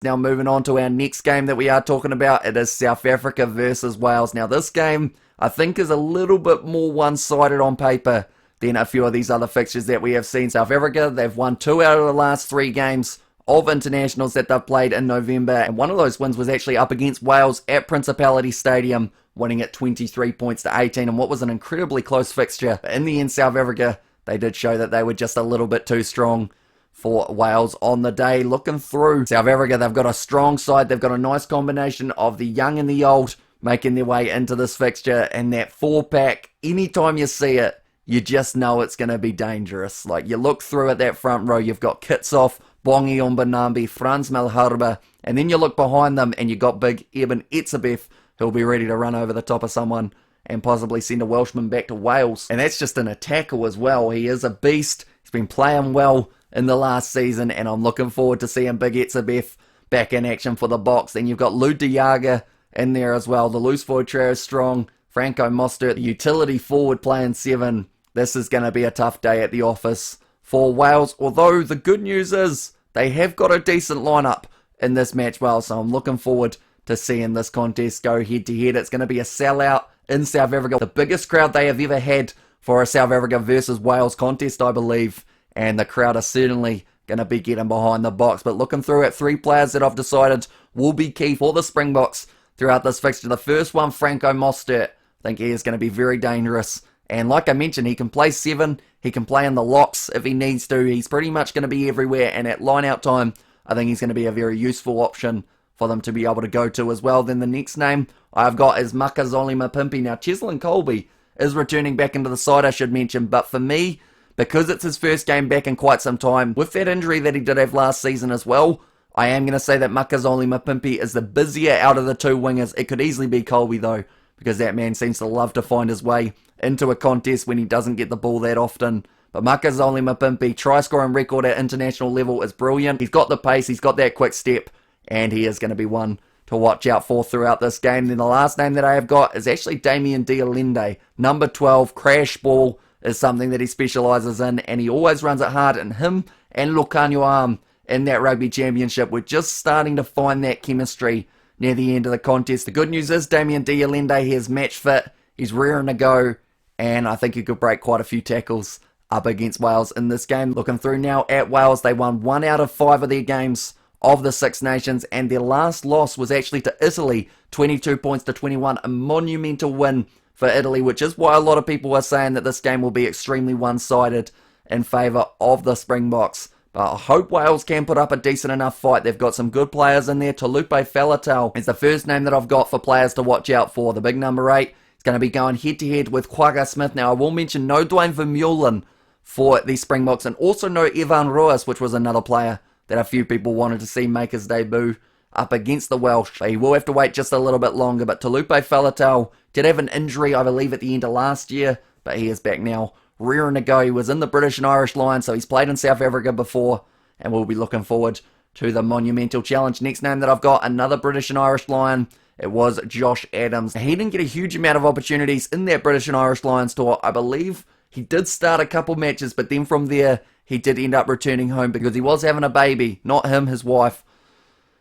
Now moving on to our next game that we are talking about, it is South Africa versus Wales. Now this game, I think, is a little bit more one-sided on paper than a few of these other fixtures that we have seen. South Africa, they've won 2 out of the last 3 games of internationals that they've played in November, and one of those wins was actually up against Wales at Principality Stadium, winning it 23 points to 18, and what was an incredibly close fixture. But in the end, South Africa, they did show that they were just a little bit too strong for Wales on the day. Looking through South Africa, they've got a strong side. They've got a nice combination of the young and the old making their way into this fixture, and that 4-pack, anytime you see it, you just know it's going to be dangerous. Like, you look through at that front row, you've got Kitsoff, Bongi Ombonambi, Franz Malherbe, and then you look behind them and you've got big Eben Etzebeth, who'll be ready to run over the top of someone and possibly send a Welshman back to Wales. And that's just an attacker as well. He is a beast. He's been playing well in the last season, and I'm looking forward to seeing Big Etzebeth back in action for the Boks. Then you've got Lou De Jager in there as well. The loose forward trio is strong. Franco Mostert, the utility forward, playing 7. This is going to be a tough day at the office for Wales, although the good news is they have got a decent lineup in this match, well, so I'm looking forward to seeing this contest go head to head. It's going to be a sellout in South Africa, the biggest crowd they have ever had for a South Africa versus Wales contest, I believe, and the crowd are certainly going to be getting behind the Boks. But looking through at 3 players that I've decided will be key for the Springboks throughout this fixture. The first one, Franco Mostert. I think he is going to be very dangerous. And like I mentioned, he can play 7, he can play in the locks if he needs to. He's pretty much going to be everywhere, and at line-out time, I think he's going to be a very useful option for them to be able to go to as well. Then the next name I've got is Makazole Mapimpi. Now, Cheslin Colby is returning back into the side, I should mention, but for me, because it's his first game back in quite some time, with that injury that he did have last season as well, I am going to say that Makazole Mapimpi is the busier out of the 2 wingers. It could easily be Colby, though, because that man seems to love to find his way into a contest when he doesn't get the ball that often. But Makazole Mapimpi, try-scoring record at international level is brilliant. He's got the pace, he's got that quick step, and he is going to be one to watch out for throughout this game. Then the last name that I have got is actually Damien D Linde. Number 12, crash ball is something that he specialises in, and he always runs it hard, and him and Lucanio Arm in that rugby championship, we're just starting to find that chemistry near the end of the contest. The good news is Damien D Linde, he is match fit, he's rearing to go, and I think he could break quite a few tackles up against Wales in this game. Looking through now at Wales, they won 1 out of 5 of their games of the Six Nations, and their last loss was actually to Italy, 22 points to 21, a monumental win for Italy, which is why a lot of people are saying that this game will be extremely one-sided in favour of the Springboks. But I hope Wales can put up a decent enough fight. They've got some good players in there. Talupe Faletau is the first name that I've got for players to watch out for. The big number 8 is going to be going head-to-head with Quagga Smith. Now, I will mention no Dwayne Vermeulen for the Springboks, and also no Evan Ruiz, which was another player that a few people wanted to see make his debut up against the Welsh. He will have to wait just a little bit longer, but Talupe Faletau did have an injury, I believe, at the end of last year, but he is back now, rearing to go. He was in the British and Irish line, so he's played in South Africa before, and we'll be looking forward to the monumental challenge. Next name that I've got, another British and Irish Lion, it was Josh Adams. He didn't get a huge amount of opportunities in that British and Irish Lions tour. I believe he did start a couple matches, but then from there, he did end up returning home because he was having a baby. Not him, his wife.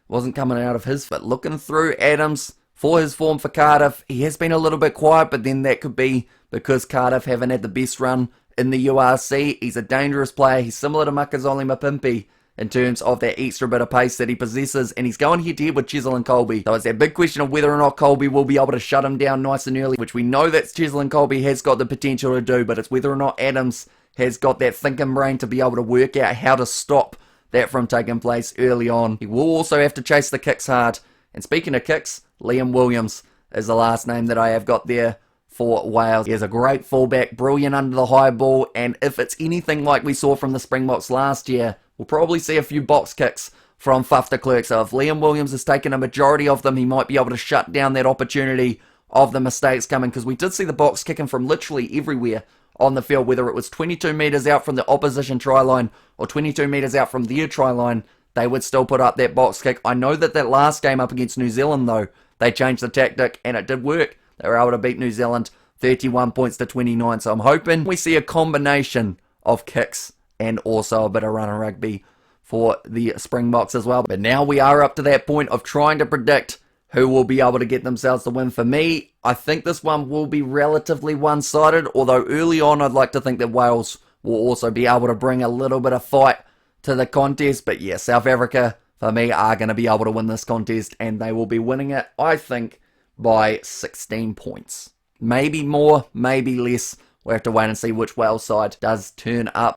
Wasn't coming out of his. But looking through Adams for his form for Cardiff, he has been a little bit quiet, but then that could be because Cardiff haven't had the best run in the URC. He's a dangerous player. He's similar to Makazole Mapimpi in terms of that extra bit of pace that he possesses, and he's going head-to-head with Cheslin Colby. So it's that big question of whether or not Colby will be able to shut him down nice and early, which we know that Cheslin Colby has got the potential to do, but it's whether or not Adams has got that thinking brain to be able to work out how to stop that from taking place early on. He will also have to chase the kicks hard. And speaking of kicks, Liam Williams is the last name that I have got there for Wales. He is a great fullback, brilliant under the high ball, and if it's anything like we saw from the Springboks last year, we'll probably see a few box kicks from Faf de Klerk. So if Liam Williams has taken a majority of them, he might be able to shut down that opportunity of the mistakes coming, because we did see the Boks kicking from literally everywhere on the field, whether it was 22 metres out from the opposition try line or 22 metres out from their try line, they would still put up that box kick. I know that that last game up against New Zealand, though, they changed the tactic and it did work. They were able to beat New Zealand 31 points to 29. So I'm hoping we see a combination of kicks and also a bit of running rugby for the Springboks as well. But now we are up to that point of trying to predict who will be able to get themselves the win. For me, I think this one will be relatively one-sided, although early on I'd like to think that Wales will also be able to bring a little bit of fight to the contest. But yeah, South Africa, for me, are going to be able to win this contest, and they will be winning it, I think, by 16 points. Maybe more, maybe less. We'll have to wait and see which Wales side does turn up.